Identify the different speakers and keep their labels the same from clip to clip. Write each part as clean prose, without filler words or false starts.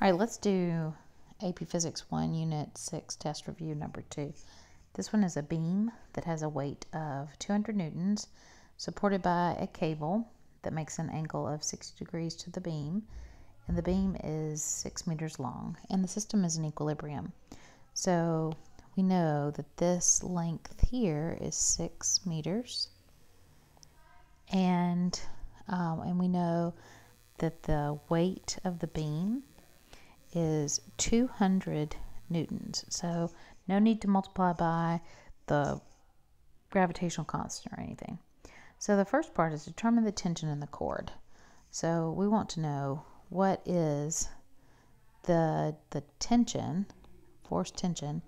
Speaker 1: All right, let's do AP Physics 1, Unit 6, Test Review number 2. This one is a beam that has a weight of 200 newtons, supported by a cable that makes an angle of 60 degrees to the beam, and the beam is 6 meters long, and the system is in equilibrium. So we know that this length here is 6 meters, and we know that the weight of the beam is 200 newtons. So no need to multiply by the gravitational constant or anything. So the first part is determine the tension in the cord. So we want to know what is the tension, force tension,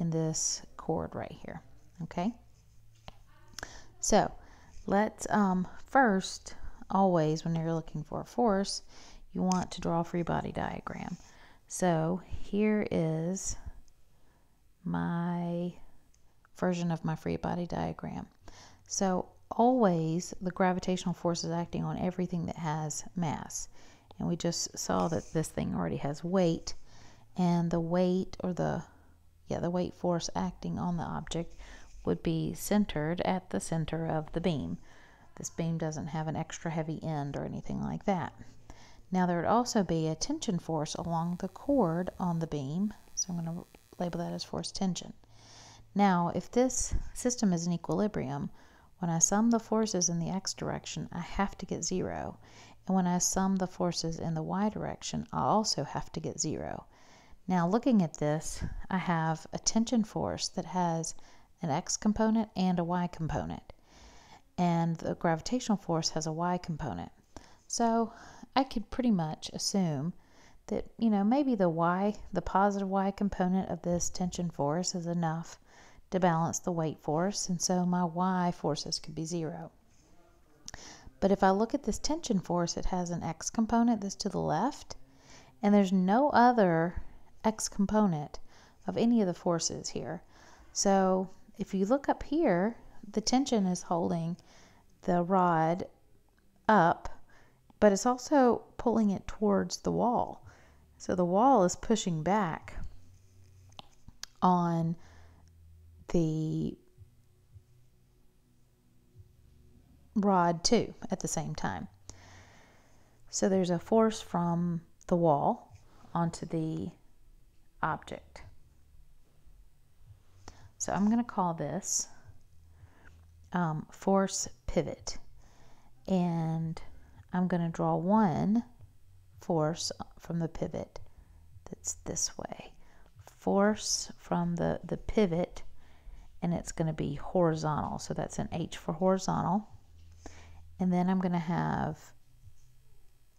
Speaker 1: in this cord right here. Okay? So let's first, always when you're looking for a force, you want to draw a free body diagram. So here is my version of my free body diagram. So always the gravitational force is acting on everything that has mass. And we just saw that this thing already has weight, and the weight, or the weight force acting on the object would be centered at the center of the beam. This beam doesn't have an extra heavy end or anything like that. Now there would also be a tension force along the cord on the beam, so I'm going to label that as force tension. Now if this system is in equilibrium, when I sum the forces in the x direction, I have to get 0. And when I sum the forces in the y direction, I also have to get 0. Now looking at this, I have a tension force that has an x component and a y component. And the gravitational force has a y component. So I could pretty much assume that, maybe the positive y component of this tension force is enough to balance the weight force, and so my y forces could be 0. But if I look at this tension force, it has an x component that's to the left, and there's no other x component of any of the forces here. So if you look up here, the tension is holding the rod up, but it's also pulling it towards the wall. So the wall is pushing back on the rod too at the same time. So there's a force from the wall onto the object. So I'm going to call this force pivot, and I'm going to draw one force from the pivot that's this way. Force from the pivot, and it's going to be horizontal, so that's an H for horizontal. And then I'm going to have,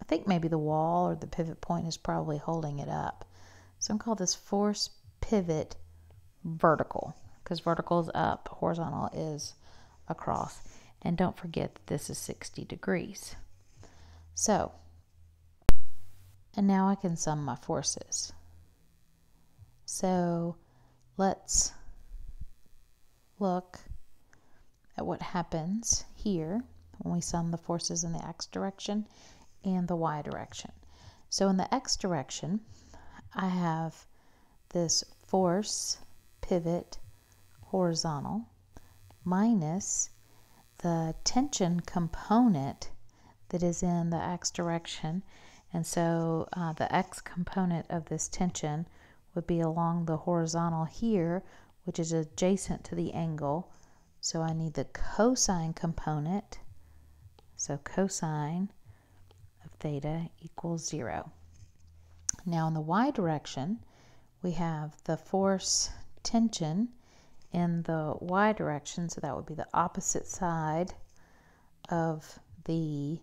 Speaker 1: I think maybe the wall or the pivot point is probably holding it up. So I'm going to call this force pivot vertical, because vertical is up, horizontal is across. And don't forget that this is 60 degrees. So, and now I can sum my forces. So let's look at what happens here when we sum the forces in the x direction and the y direction. So in the x direction, I have this force pivot horizontal minus the tension component that is in the x direction. And so the x component of this tension would be along the horizontal here, which is adjacent to the angle. So I need the cosine component. So cosine of theta equals 0. Now in the y direction, we have the force tension in the y direction, so that would be the opposite side of the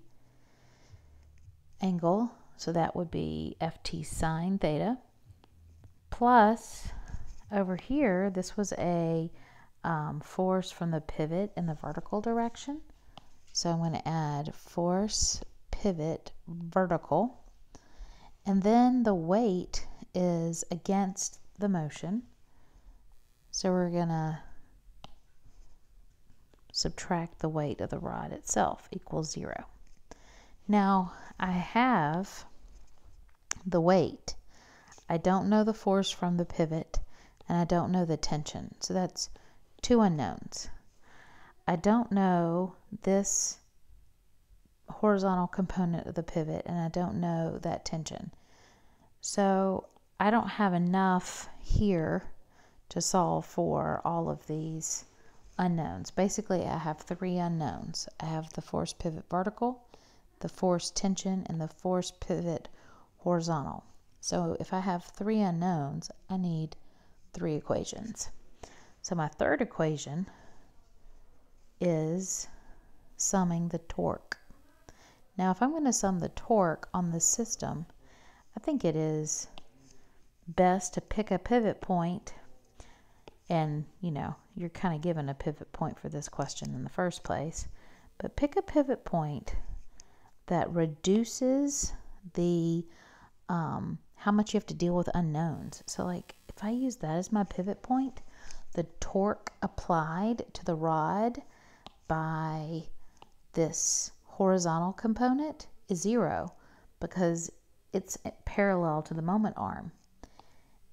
Speaker 1: angle. So that would be ft sine theta, plus over here, this was a force from the pivot in the vertical direction. So I'm going to add force pivot vertical, and then the weight is against the motion. So we're going to subtract the weight of the rod itself, equals 0. Now I have the weight. I don't know the force from the pivot, and I don't know the tension. So that's two unknowns. I don't know this horizontal component of the pivot, and I don't know that tension. So I don't have enough here to solve for all of these unknowns. Basically, I have three unknowns. I have the force pivot vertical, the force tension, and the force pivot horizontal. So if I have three unknowns, I need three equations. So my third equation is summing the torque. Now, if I'm going to sum the torque on this system, I think it is best to pick a pivot point, and you're kind of given a pivot point for this question in the first place, but pick a pivot point that reduces the how much you have to deal with unknowns. So like if I use that as my pivot point, the torque applied to the rod by this horizontal component is 0 because it's parallel to the moment arm.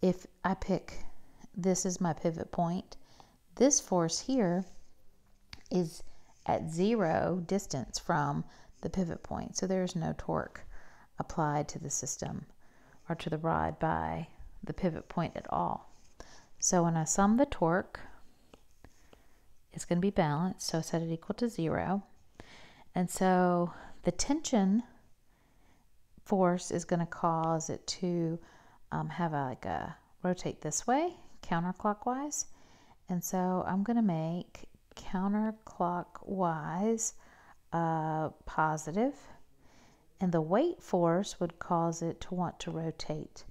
Speaker 1: If I pick this as my pivot point, this force here is at 0 distance from the pivot point, so there's no torque applied to the system or to the rod by the pivot point at all. So when I sum the torque, it's going to be balanced, so set it equal to 0. And so the tension force is going to cause it to have a rotate this way, counterclockwise. And so I'm going to make counterclockwise positive, and the weight force would cause it to want to rotate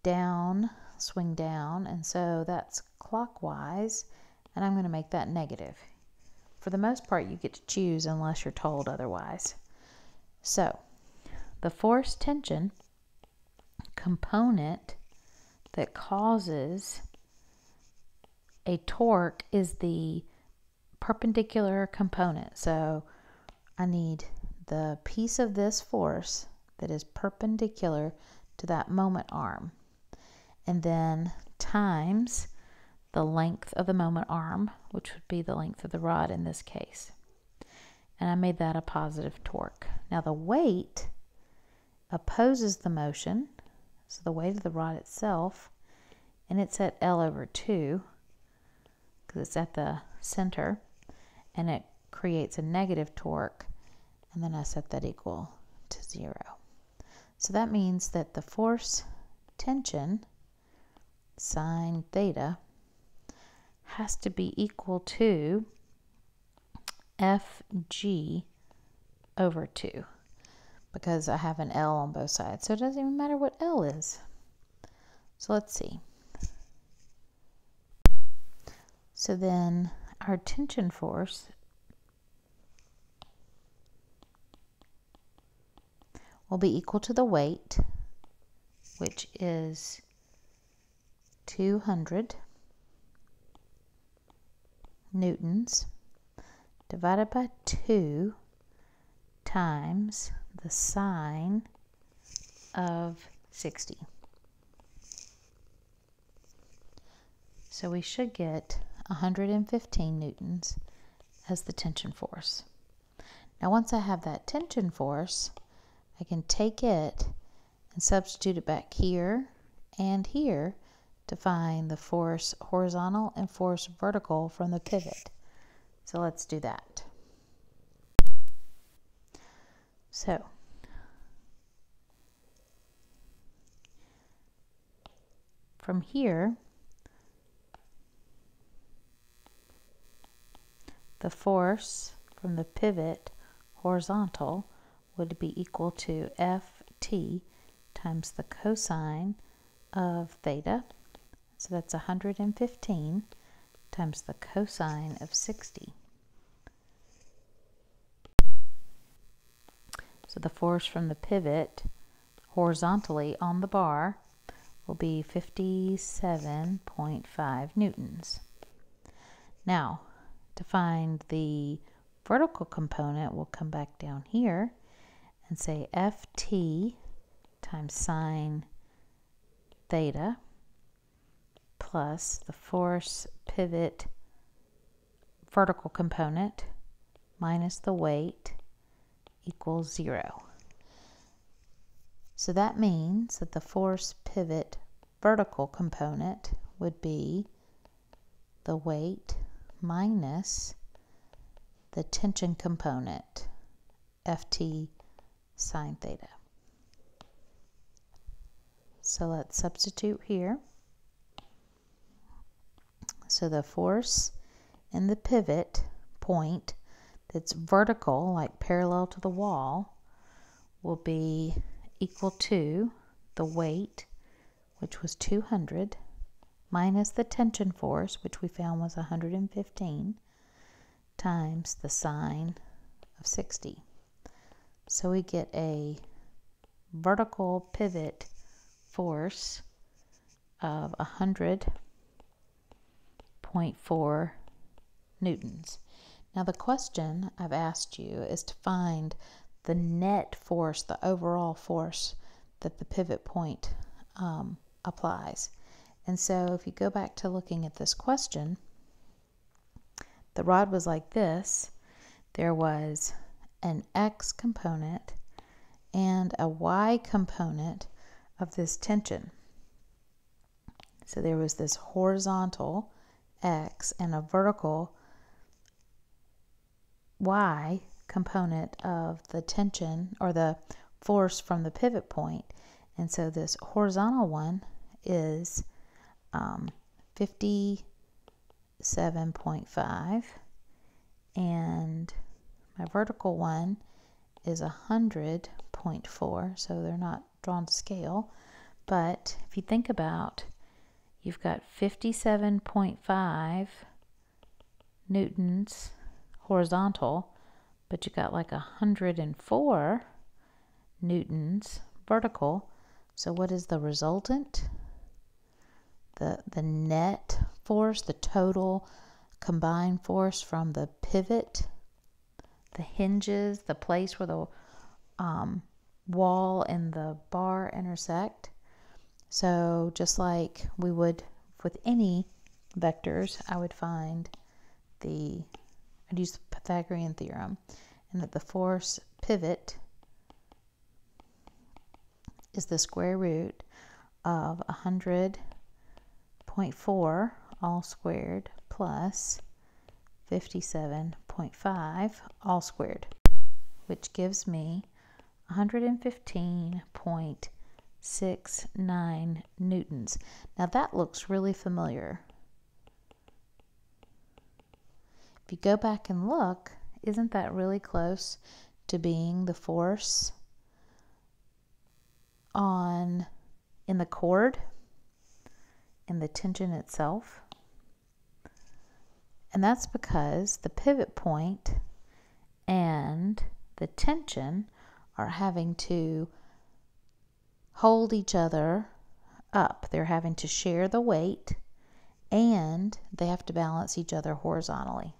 Speaker 1: down, swing down, and so that's clockwise, and I'm going to make that negative. For the most part, you get to choose unless you're told otherwise. So the force tension component that causes a torque is the perpendicular component. So I need the piece of this force that is perpendicular to that moment arm, and then times the length of the moment arm, which would be the length of the rod in this case. And I made that a positive torque. Now the weight opposes the motion, so the weight of the rod itself, and it's at L/2 because it's at the center, and it creates a negative torque, and then I set that equal to 0. So that means that the force tension sine theta has to be equal to Fg/2 because I have an L on both sides, so it doesn't even matter what L is. So let's see. So then our tension force will be equal to the weight, which is 200 newtons divided by 2 times the sine of 60. So we should get 115 newtons as the tension force. Now once I have that tension force, I can take it and substitute it back here and here to find the force horizontal and force vertical from the pivot. So let's do that. So from here, the force from the pivot horizontal would be equal to Ft times the cosine of theta. So that's 115 times the cosine of 60. So the force from the pivot horizontally on the bar will be 57.5 newtons. Now, to find the vertical component, we'll come back down here and say Ft times sine theta plus the force pivot vertical component minus the weight equals 0. So that means that the force pivot vertical component would be the weight minus the tension component, Ft sine theta. So let's substitute here. So the force in the pivot point that's vertical, like parallel to the wall, will be equal to the weight, which was 200, minus the tension force, which we found was 115, times the sine of 60. So we get a vertical pivot force of 100.4 newtons. Now the question I've asked you is to find the net force, the overall force that the pivot point applies. And so if you go back to looking at this question, the rod was like this. There was an X component and a Y component of this tension. So there was this horizontal X and a vertical Y component of the tension or the force from the pivot point. And so this horizontal one is 57.5 and my vertical one is 100.4, so they're not drawn to scale. But if you think about, you've got 57.5 newtons horizontal, but you got like 104 newtons vertical. So what is the resultant? The net force, the total combined force from the pivot, the hinges, the place where the wall and the bar intersect. So just like we would with any vectors, I would find I'd use the Pythagorean theorem, and that the force pivot is the square root of 100.4 all squared plus 57.5 all squared, which gives me 115.69 newtons. Now that looks really familiar. If you go back and look, isn't that really close to being the force in the cord, in the tension itself? And that's because the pivot point and the tension are having to hold each other up. They're having to share the weight, and they have to balance each other horizontally.